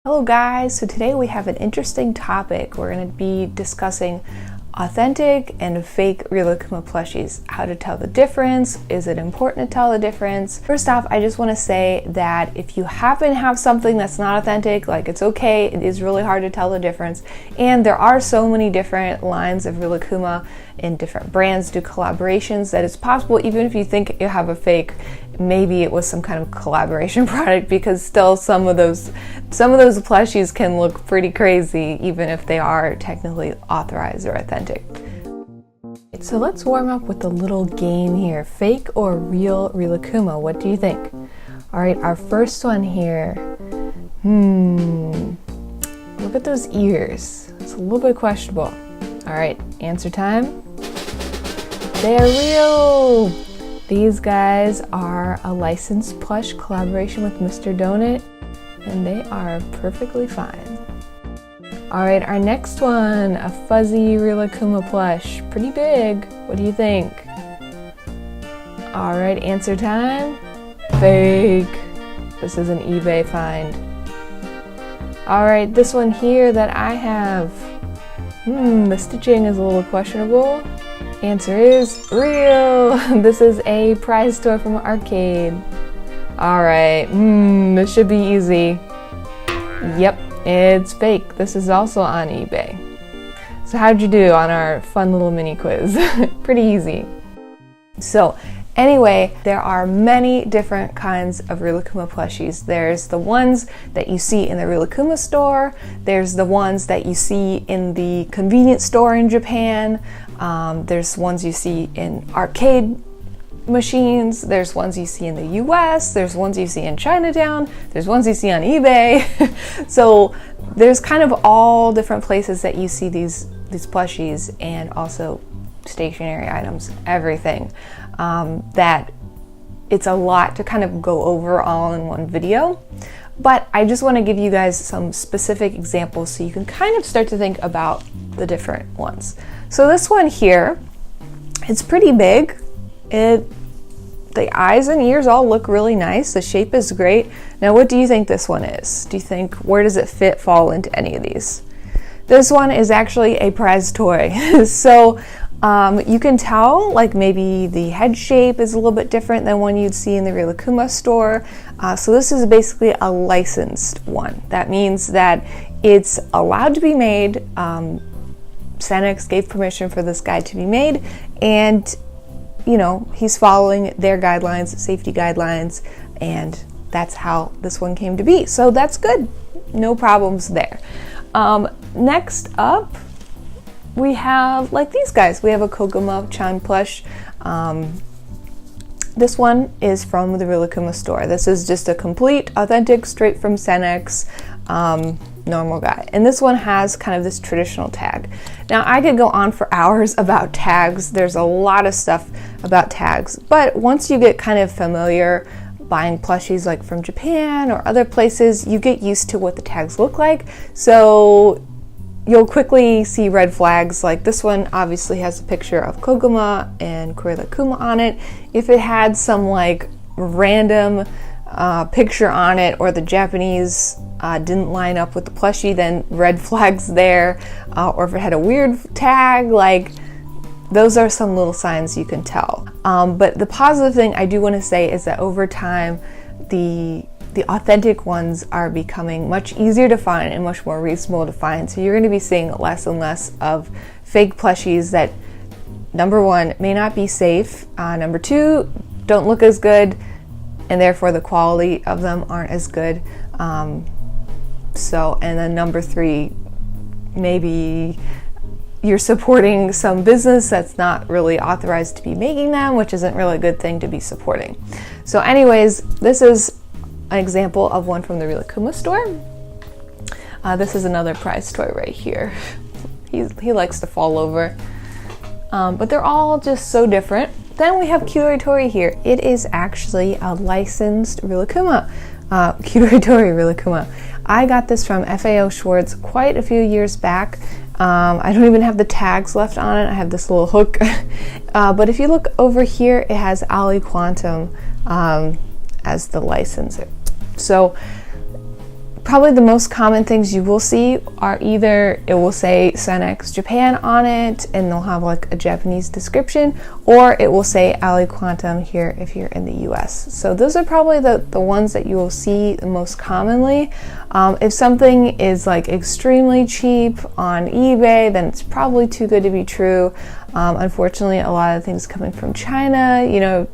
Hello guys, so today we have an interesting topic. We're going to be discussing authentic and fake Real Rilakkuma plushies. How to tell the difference, is it important to tell the difference? First off, I just want to say that if you happen to have something that's not authentic, like it's okay, it is really hard to tell the difference. And there are so many different lines of Real Rilakkuma and different brands do collaborations that it's possible, even if you think you have a fake, maybe it was some kind of collaboration product, because still some of those plushies can look pretty crazy even if they are technically authorized or authentic. So let's warm up with a little game here. Fake or real Rilakkuma? What do you think? All right, our first one here. Look at those ears. It's a little bit questionable. All right, answer time. They are real. These guys are a licensed plush collaboration with Mr. Donut, and they are perfectly fine. All right, our next one, a fuzzy Real Rilakkuma plush. Pretty big. What do you think? All right, answer time. Fake. This is an eBay find. All right, this one here that I have. The stitching is a little questionable. Answer is real. This is a prize toy from an arcade. All right, this should be easy. Yep, it's fake. This is also on eBay. So how'd you do on our fun little mini quiz? Pretty easy. So anyway, there are many different kinds of Real Rilakkuma plushies. There's the ones that you see in the Real Rilakkuma store. There's the ones that you see in the convenience store in Japan. There's ones you see in arcade machines. There's ones you see in the US. There's ones you see in Chinatown. There's ones you see on eBay. So there's kind of all different places that you see these plushies, and also stationary items, everything. That it's a lot to kind of go over all in one video. But I just want to give you guys some specific examples so you can kind of start to think about the different ones. So this one here, it's pretty big. The eyes and ears all look really nice. The shape is great. Now, what do you think this one is? Do you think, where does it fall into any of these? This one is actually a prize toy. So you can tell, like, maybe the head shape is a little bit different than one you'd see in the Real Rilakkuma store. So this is basically a licensed one. That means that it's allowed to be made. Senex gave permission for this guy to be made, and he's following their guidelines, safety guidelines, and that's how this one came to be. So that's good. No problems there. Next up, we have like these guys. We have a Koguma-chan plush. This one is from the Real Rilakkuma store. This is just a complete, authentic, straight from Senex, normal guy. And this one has kind of this traditional tag. Now, I could go on for hours about tags. There's a lot of stuff about tags. But once you get kind of familiar buying plushies like from Japan or other places, you get used to what the tags look like. So you'll quickly see red flags. Like this one obviously has a picture of Koguma and Real Rilakkuma on it. If it had some like random picture on it, or the Japanese didn't line up with the plushie, then red flags there. Or if it had a weird tag, like those are some little signs you can tell. But the positive thing I do want to say is that over time, the authentic ones are becoming much easier to find and much more reasonable to find. So you're going to be seeing less and less of fake plushies that, number one, may not be safe. Number two, don't look as good, and therefore the quality of them aren't as good. And then number three, maybe you're supporting some business that's not really authorized to be making them, which isn't really a good thing to be supporting. So anyways, this is an example of one from the Real Rilakkuma store. This is another prize toy right here. He likes to fall over. But they're all just so different. Then we have Kyotori here. It is actually a licensed Real Rilakkuma. Kyotori Real Rilakkuma. I got this from FAO Schwartz quite a few years back. I don't even have the tags left on it. I have this little hook. But if you look over here, it has Ali Quantum as the licensor. So Probably the most common things you will see are either it will say Senex Japan on it and they'll have like a Japanese description, or it will say Ali Quantum here if you're in the US. So those are probably the ones that you will see the most commonly. If something is like extremely cheap on eBay, then it's probably too good to be true. Unfortunately, a lot of things coming from China, you know,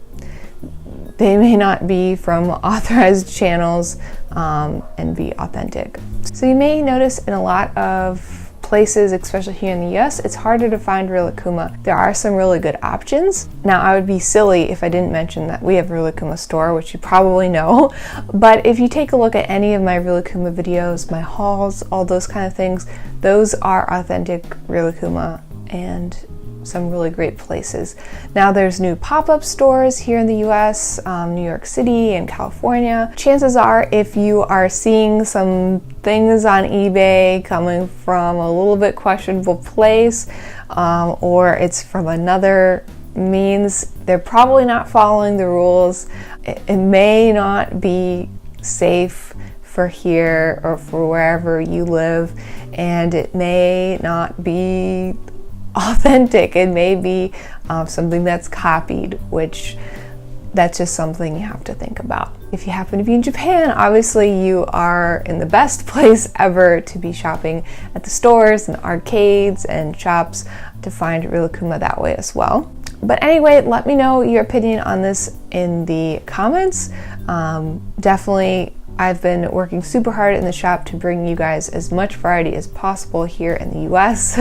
they may not be from authorized channels and be authentic. So you may notice in a lot of places, especially here in the US, it's harder to find Real Rilakkuma. There are some really good options. Now, I would be silly if I didn't mention that we have Real Rilakkuma store, which you probably know. But if you take a look at any of my Real Rilakkuma videos, my hauls, all those kind of things, those are authentic Real Rilakkuma and some really great places. Now there's new pop-up stores here in the US, New York City and California. Chances are if you are seeing some things on eBay coming from a little bit questionable place, or it's from another means, they're probably not following the rules. It may not be safe for here or for wherever you live, and it may not be authentic. It may be something that's copied, which that's just something you have to think about. If you happen to be in Japan, obviously you are in the best place ever to be shopping at the stores and arcades and shops to find Real Rilakkuma that way as well. But anyway, let me know your opinion on this in the comments. Definitely, I've been working super hard in the shop to bring you guys as much variety as possible here in the US,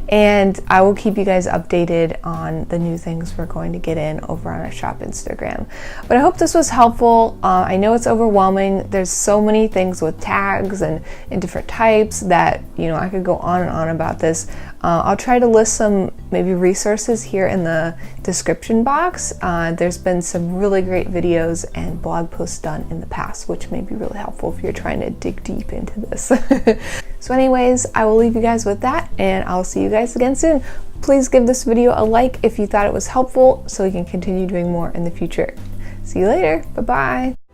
and I will keep you guys updated on the new things we're going to get in over on our shop Instagram. But I hope this was helpful. I know it's overwhelming. There's so many things with tags and different types that, you know, I could go on and on about this. I'll try to list some maybe resources here in the description box. There's been some really great videos and blog posts done in the past, which may be really helpful if you're trying to dig deep into this. So anyways, I will leave you guys with that, and I'll see you guys again soon. Please give this video a like if you thought it was helpful so we can continue doing more in the future. See you later. Bye-bye.